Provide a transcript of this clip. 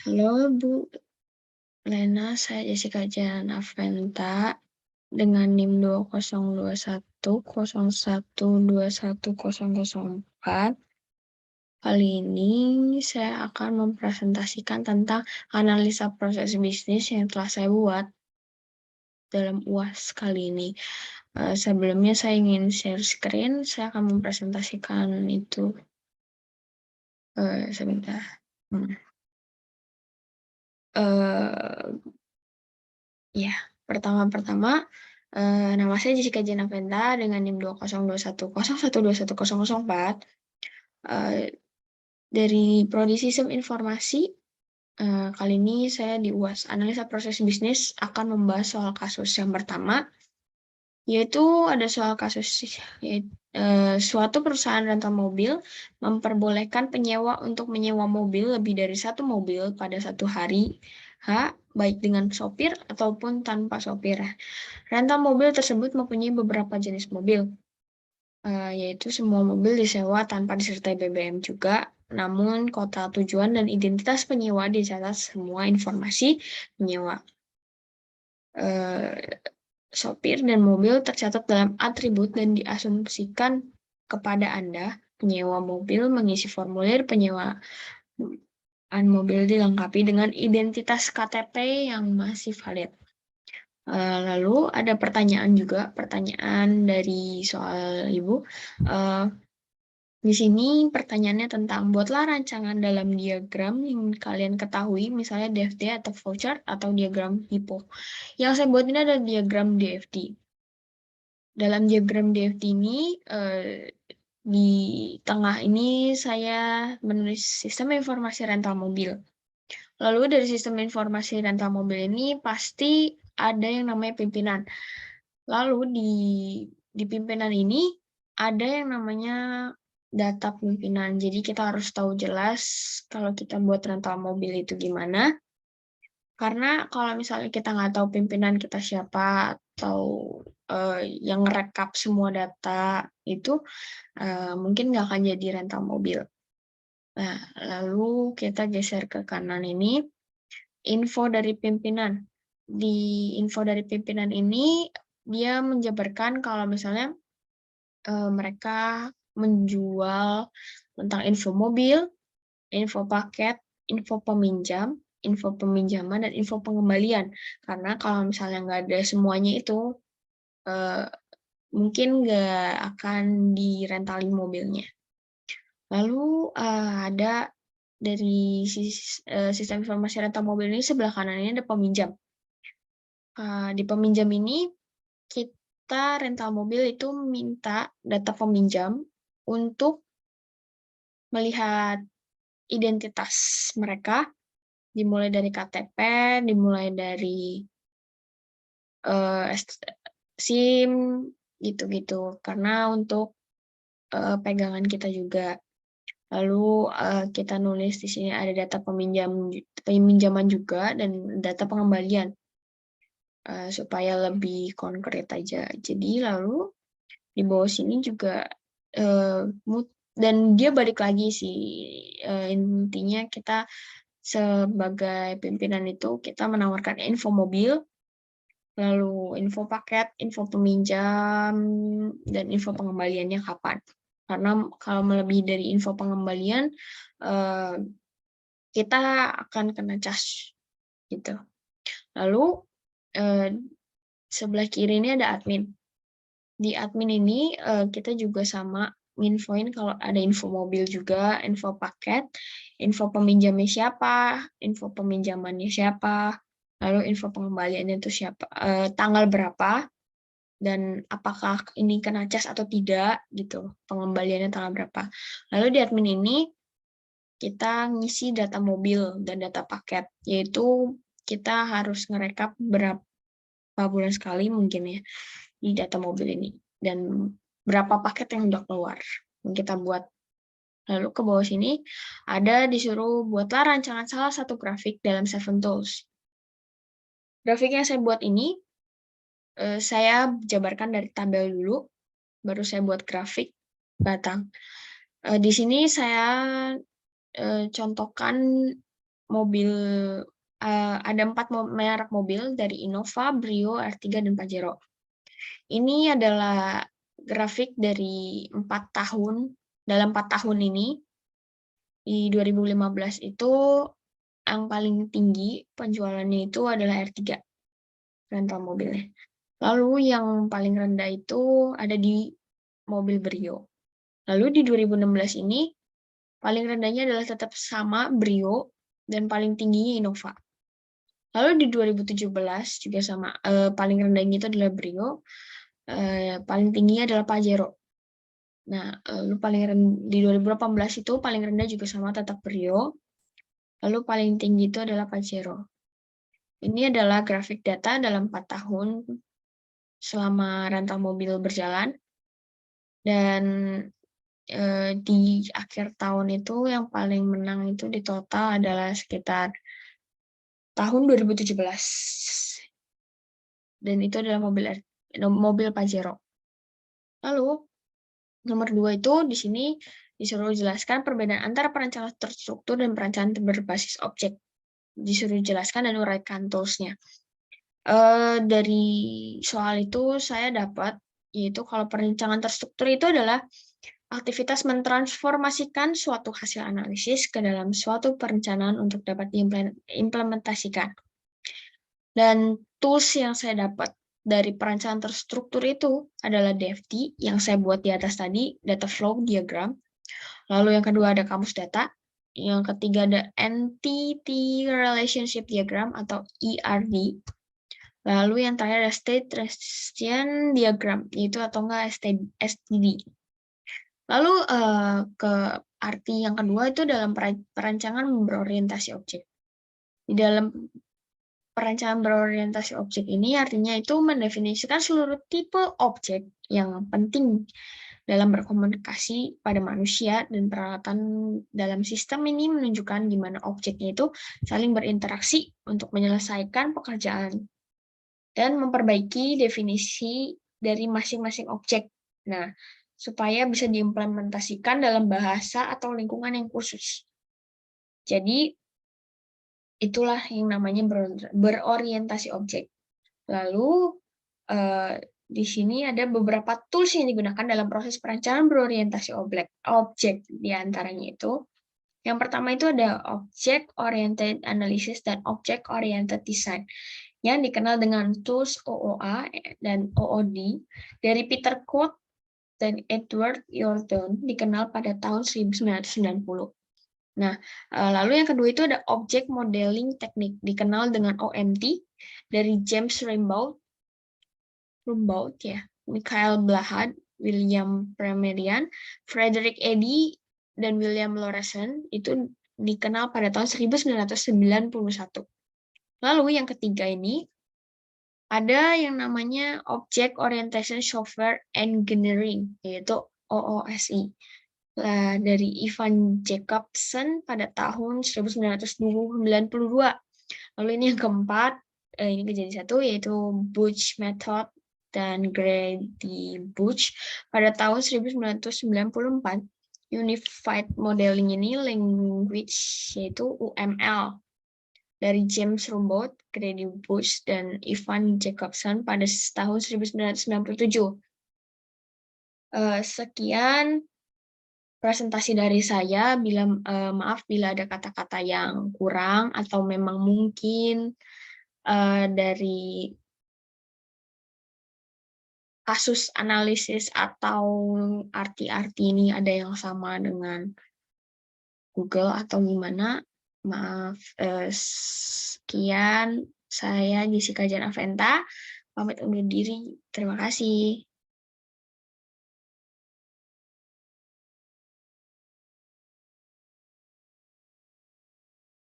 Halo Bu Lena, saya Jessica Jana Aventa dengan NIM 202101210004. Kali ini saya akan mempresentasikan tentang analisa proses bisnis yang telah saya buat dalam UAS kali ini. Sebelumnya saya ingin share screen, saya akan mempresentasikan itu sebentar. Eh, Ya, pertama-pertama, nama saya Jessica Jana Venta dengan NIM 202101121004. Eh, dari Prodi Sistem Informasi, kali ini saya di UAS Analisa Proses Bisnis akan membahas soal kasus yang pertama, yaitu ada soal kasus suatu perusahaan rental mobil memperbolehkan penyewa untuk menyewa mobil lebih dari satu mobil pada satu hari, baik dengan sopir ataupun tanpa sopir. Rental mobil tersebut mempunyai beberapa jenis mobil, yaitu semua mobil disewa tanpa disertai BBM juga, namun kota tujuan dan identitas penyewa dicatat semua informasi penyewa. Sopir dan mobil tercatat dalam atribut dan diasumsikan kepada Anda. Penyewa mobil mengisi formulir penyewaan mobil dilengkapi dengan identitas KTP yang masih valid. Lalu ada pertanyaan dari soal Ibu. Di sini pertanyaannya tentang buatlah rancangan dalam diagram yang kalian ketahui, misalnya DFT atau flowchart atau diagram HIPPO. Yang saya buat ini adalah diagram DFT. Dalam diagram DFT ini, di tengah ini saya menulis sistem informasi rental mobil. Lalu dari sistem informasi rental mobil ini pasti ada yang namanya pimpinan. Lalu di pimpinan ini ada yang namanya data pimpinan. Jadi kita harus tahu jelas kalau kita buat rental mobil itu gimana. Karena kalau misalnya kita nggak tahu pimpinan kita siapa atau yang ngerekap semua data itu mungkin nggak akan jadi rental mobil. Nah, lalu kita geser ke kanan ini, info dari pimpinan. Di info dari pimpinan ini, dia menjabarkan kalau misalnya mereka menjual tentang info mobil, info paket, info peminjam, info peminjaman, dan info pengembalian. Karena kalau misalnya nggak ada semuanya itu, mungkin nggak akan direntalin mobilnya. Lalu ada dari sistem informasi rental mobil ini sebelah kanan ini ada peminjam. Di peminjam ini kita rental mobil itu minta data peminjam untuk melihat identitas mereka, dimulai dari KTP, dimulai dari SIM, gitu-gitu. Karena untuk pegangan kita juga. Lalu kita nulis di sini ada data peminjaman juga dan data pengembalian supaya lebih konkret aja. Jadi lalu di bawah sini juga dan dia balik lagi sih, intinya kita sebagai pimpinan itu kita menawarkan info mobil, lalu info paket, info peminjam, dan info pengembaliannya kapan. Karena kalau melebihi dari info pengembalian, kita akan kena cas gitu. Lalu sebelah kiri ini ada admin. Di admin ini kita juga sama nginfoin kalau ada info mobil juga, info paket, info peminjamnya siapa, info peminjamannya siapa, lalu info pengembaliannya itu siapa, tanggal berapa, dan apakah ini kena cas atau tidak gitu, pengembaliannya tanggal berapa. Lalu di admin ini kita ngisi data mobil dan data paket, yaitu kita harus ngerekap berapa bulan sekali mungkin ya di data mobil ini, dan berapa paket yang udah keluar yang kita buat. Lalu ke bawah sini ada disuruh buatlah rancangan salah satu grafik dalam Seven Tools. Grafik yang saya buat ini saya jabarkan dari tabel dulu, baru saya buat grafik batang. Di sini saya contohkan mobil ada 4 merek mobil dari Innova, Brio, R3, dan Pajero. Ini adalah grafik dari 4 tahun. Dalam 4 tahun ini, di 2015 itu yang paling tinggi penjualannya itu adalah R3, rental mobilnya. Lalu yang paling rendah itu ada di mobil Brio. Lalu di 2016 ini, paling rendahnya adalah tetap sama Brio, dan paling tingginya Innova. Lalu di 2017 juga sama, paling rendahnya itu adalah Brio, paling tingginya adalah Pajero. Nah, lalu di 2018 itu paling rendah juga sama tetap Brio, lalu paling tinggi itu adalah Pajero. Ini adalah grafik data dalam 4 tahun selama rental mobil berjalan, dan di akhir tahun itu yang paling menang itu di total adalah sekitar tahun 2017. Dan itu adalah mobil Pajero. Lalu nomor 2 itu di sini disuruh jelaskan perbedaan antara perencanaan terstruktur dan perencanaan berbasis objek. Disuruh jelaskan dan uraikan tools-nya. Dari soal itu saya dapat, yaitu kalau perencanaan terstruktur itu adalah aktivitas mentransformasikan suatu hasil analisis ke dalam suatu perencanaan untuk dapat diimplementasikan. Dan tools yang saya dapat dari perencanaan terstruktur itu adalah DFT yang saya buat di atas tadi, data flow diagram. Lalu yang kedua ada kamus data. Yang ketiga ada entity relationship diagram atau ERD. Lalu yang terakhir ada state transition diagram, yaitu atau enggak STD. Lalu ke arti yang kedua itu dalam perancangan berorientasi objek. Di dalam perencanaan berorientasi objek ini artinya itu mendefinisikan seluruh tipe objek yang penting dalam berkomunikasi pada manusia, dan peralatan dalam sistem ini menunjukkan di mana objeknya itu saling berinteraksi untuk menyelesaikan pekerjaan dan memperbaiki definisi dari masing-masing objek. Nah, supaya bisa diimplementasikan dalam bahasa atau lingkungan yang khusus. Jadi, itulah yang namanya berorientasi objek. Lalu, di sini ada beberapa tools yang digunakan dalam proses perencanaan berorientasi objek. Di antaranya itu, yang pertama itu ada Object Oriented Analysis dan Object Oriented Design, yang dikenal dengan tools OOA dan OOD dari Peter Cook dan Edward Yordan, dikenal pada tahun 1990. Nah, lalu yang kedua itu ada Object Modeling Technique, dikenal dengan OMT, dari James Rumbaud ya, Michael Blahad, William Premierian, Frederick Eddy, dan William Lorenzen, itu dikenal pada tahun 1991. Lalu yang ketiga ini, ada yang namanya Object Orientation Software Engineering, yaitu OOSI. Dari Ivan Jacobson pada tahun 1992. Lalu ini yang keempat, ini jadi satu, yaitu Butch Method dan Grady Butch pada tahun 1994. Unified Modeling ini language, yaitu UML, dari James Rumbaud, Grady Butch, dan Ivan Jacobson pada tahun 1997. Sekian presentasi dari saya. Maaf bila ada kata-kata yang kurang atau memang mungkin dari kasus analisis atau arti-arti ini ada yang sama dengan Google atau gimana. Maaf. Sekian, saya Jessica Janaventa, pamit undur diri. Terima kasih.